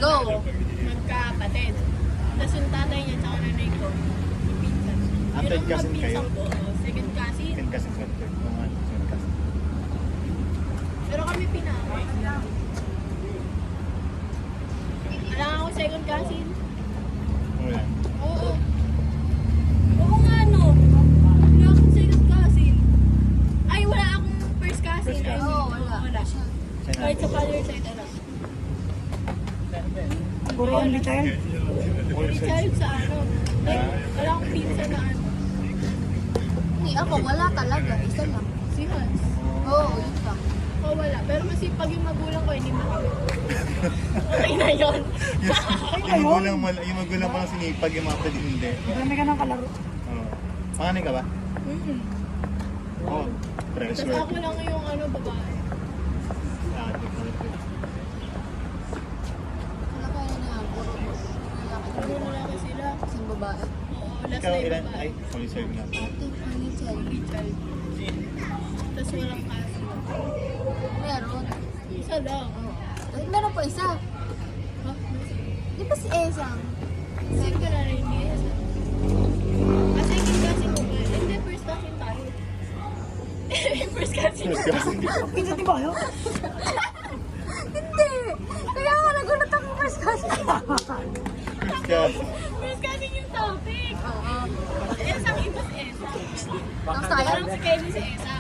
Go! Magkapatid. Tapos yung tatay niya tsaka nanay ko, pinsan. Ah, third Yung cousin kayo? magpinsan ko, second cousin. Second cousin ko. Second cousin. Pero kami pinakay. Wala ako second cousin. Wala. Oo. Oo nga no. Wala akong second cousin. Ay, wala akong first cousin. First cousin. Oo, wala. Wala. Siya na. Kahit sa father side, ano. Puro only child. May child sa ano. Like, wala akong pinsan na ano. Hindi, ako wala talaga. Isa lang. Si Hans. Oo, yun lang. Oo, wala. Pero masipag yung magulang ko, hindi makamit. Okay na yun. Yung magulang pa lang sinipag, yung mga kapatid hindi. Marami ka ng kalaro. Oo. Panganay ka ba? Mm-hmm. Oo. Tapos Pressure. ako lang yung ano, babae. Ah, di ko alam. Wala kaya na yan. Puro lalaki. Puro lalaki sila. Isang babae. Oo, last Ikaw na yung ilan? babae. Ay, sorry, sorry nga. I think only child. Only child. Tapos walang kaso. Meron. Isa lang. Oo. Eh, meron pa isa. Ha? Di ba si Esang? Sino ka na rin niya? Ah, second cousin ko ba? Hindi, first cousin tayo. First cousin. First cousin. Pinsan di ba kayo? Hindi! Kaya ako nagulat ako first cousin. First cousin. First cousin yung topic. Oo. Esang iba si Esa. Ang Parang sayang. si Kelly si Esa.